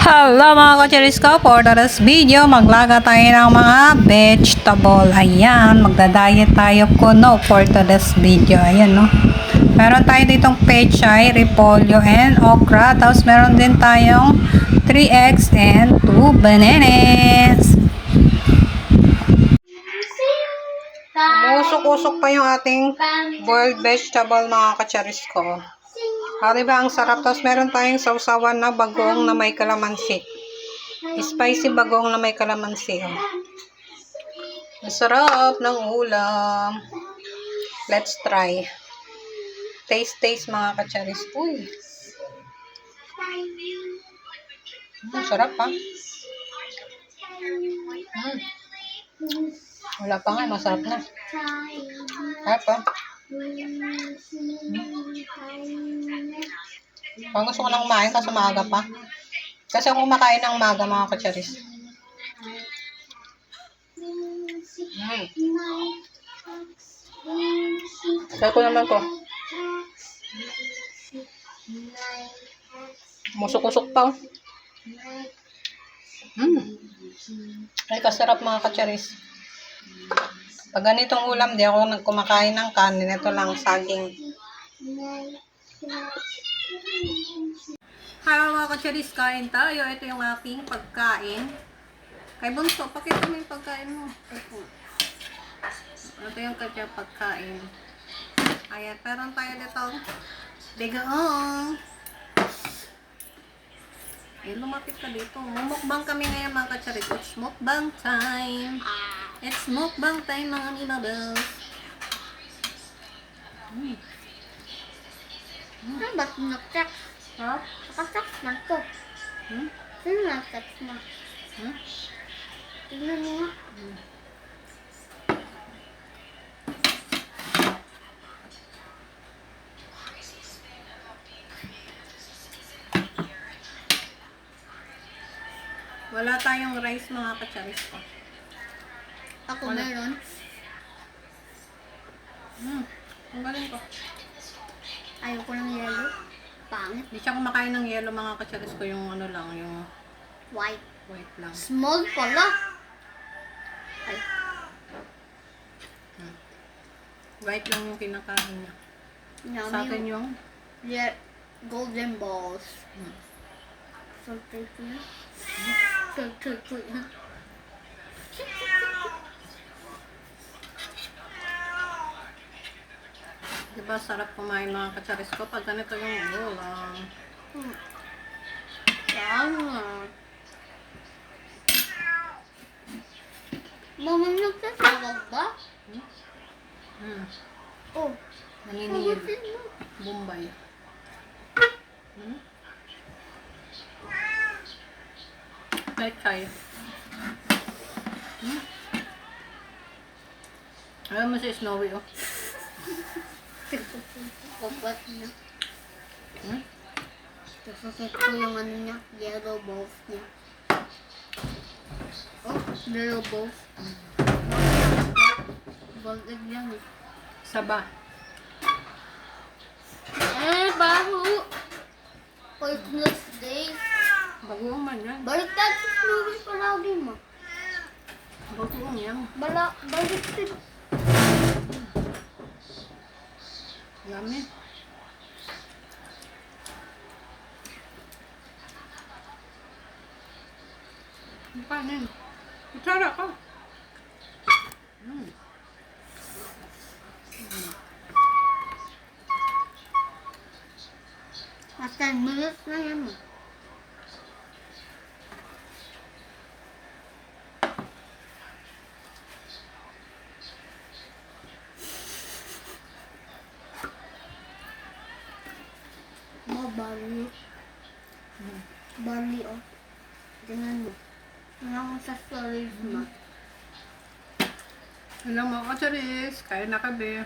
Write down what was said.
Hello mga kocheris ko, for today's video, maglaga tayo ng mga vegetable. Ayan, magda-diet tayo kuno for today's video. Ayan, no. Meron tayo ditong pechay, repolyo, and okra. Tapos meron din tayong 3 eggs and 2 bananas. Umusok-usok pa yung ating boiled vegetable mga kocheris ko. Diba ang sarap? Tapos meron tayong sausawan na bagong na may kalamansi. Spicy bagong na may kalamansi. Oh. Ang sarap ng ulam. Let's try. Taste mga kacharis. Uy. Sarap ha. Wala pa nga. Masarap na. Sarap ha. Pag gusto ko lang kumain kasi maaga pa. Kasi ako kumakain ng maaga mga kacharis. Try ko naman to. Musok-usok pa. Ay kasarap mga kacharis. Pag ganitong ulam, di ako nagkumakain ng kanin. Ito lang saging. Hello mga kacharis, kain tayo. Ito yung aking pagkain. Kay Bunso, pakita mo yung pagkain mo. Ito yung kanya pagkain. Ayan, meron tayo dito. Bigaong. Ayan, lumapit ka dito. Mumukbang kami ngayon mga kacharis. It's mukbang time. It's mukbang time mga nilabels. Ano ba sinaksak? Ha? Nakasak na to. Sino nasak na? Tignan mo nga. Wala tayong rice mga kacharis ko. Ako meron. Ang galing ko. Ayoko ng yellow. Pangit. Hindi siya kumakain ng yellow mga kacharis ko. Yung ano lang, yung White. white lang. Small pala. Ay. White lang yung kinakain niya. Yummy. Sa akin yung golden balls. Salted ko yan. Salted ko yan. diba sarap kumain mga kacharis ko pag ganito yung ulam. Tama. Mama, nagsasalog ba? Oh. Naniniyog. Bombay. Pechay. Ayaw mo si Snowy oh. Kapat na. Kasakit ko yung ano niya, yellow balls niya. Oh, yellow balls. Balag yan eh. Saba. Baho! Poisonous days. Bagoong man yan. Baliktad si Snowy palagi mo. Bagoong yan. Baliktad. Yummy. Ang kanin. Kutsara ka. At 10 minutes na yan mo. Barley. Barley, oh. Tingnan mo. Tingnan mo sa stories mo. Hello mga kacharis. Kain na kami.